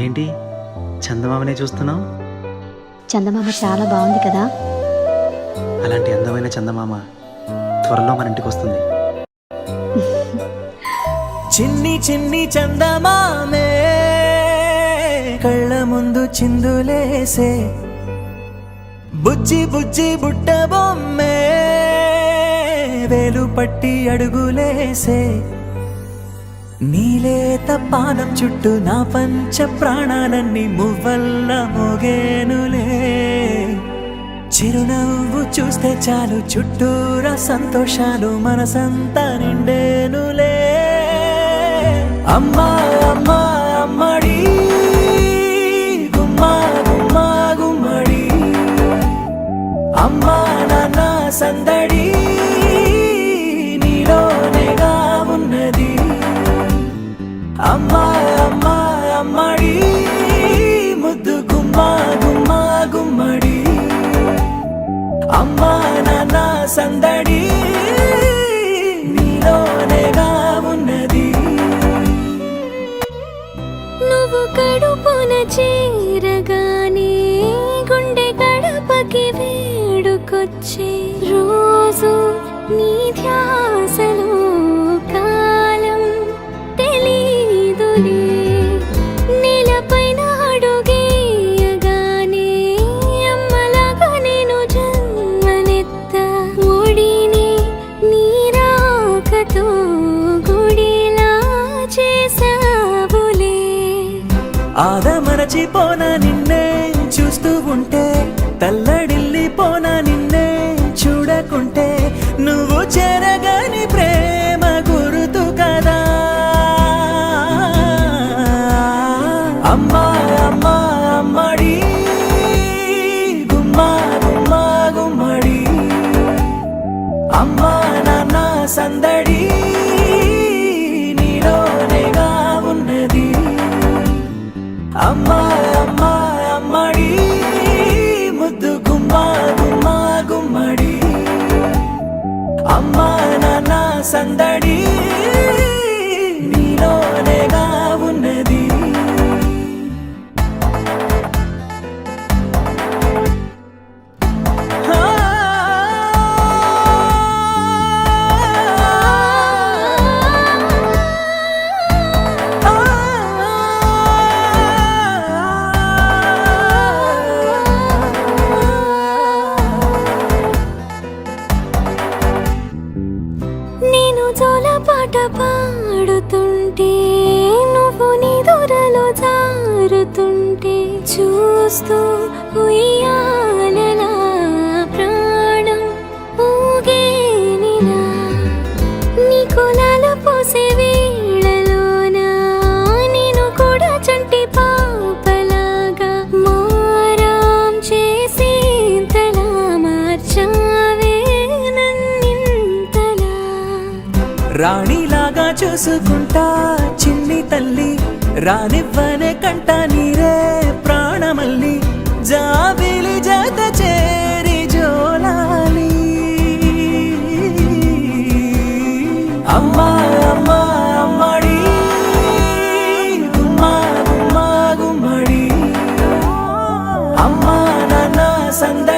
ఏంటి చందమామనే చూస్తున్నావు? చందమామ చాలా బాగుంది కదా. అలాంటి అందమైన చందమామ త్వరలో మన ఇంటికి వస్తుంది. చిన్ని చిన్ని చందమామే కళ్ళ ముందు చిందులేసే, బుజ్జి బుజ్జి బుట్ట బొమ్మే వేలు పట్టి అడుగులేసే, నీలేత పానం చుట్టూ నా పంచ ప్రాణాలన్నీ మువ్వల్ల మోగేనులే, చిరునవ్వు చూస్తే చాలు చుట్టూరా సంతోషాలు మనసంతా నిండేనులే. అమ్మా అమ్మా అమ్మడి గుమ్మా గుమ్మా గుమ్మడి, అమ్మా నాన్న సందడి నీలోనేగా ఉన్నది. అమ్మా అమ్మా అమ్మడి ముద్దు గుమ్మా గుమ్మా గుమ్మడి, అమ్మా నాన్న సందడి నీలోనేగా ఉన్నది. నువ్వు కడుపున చేరగానే గుండె గడపకి వేడుకొచ్చే రోజు నీ ధ్యాసలో కాలం తెలీదులే. నేలపైన అడుగేయగానే అమ్మలాగా నేను జన్మనెత్త, ఒడిని నీ రాకతో గుడిలా చేసావులే. ఆదమరచిపోనా నిన్నే చూస్తూ ఉంటే, తల్లడిల్లిపోనా నిన్నే చూడకుంటే, నువ్వు చెరగని ప్రేమ గురుతు కదా. అమ్మా అమ్మా అమ్మడి గుమ్మా గుమ్మా గుమ్మడి, అమ్మా నాన్న సందడి నీలోనేగా ఉన్నది. అమ్మా అమ్మా అమ్మడి ముద్దు గుమ్మా గుమ్మా గుమ్మడి, అమ్మా నాన్న సందడి నీలోనేగా ఉన్నది. నేను జోలపాట పాడుతుంటే, నువ్వు నీ దూరలో జారుతుంటే, చూస్తూ ఉయ్యాలలా ప్రాణం ఊగేనిలా. నీ కులాల పోసే వేళలోన నేను కూడా చంటి పాపలాగా మారాం చేసేంతలా మార్చావే నన్నింతలా. రాణిలాగా చూసుకుంటా చిన్ని తల్లి, రానివ్వనే కంట నీరే ప్రాణమల్లి, జాబిలి జత చేరి జోలాలి. అమ్మా అమ్మా అమ్మడి గుమ్మా గుమ్మా గుమ్మడి, అమ్మా నాన్న సంద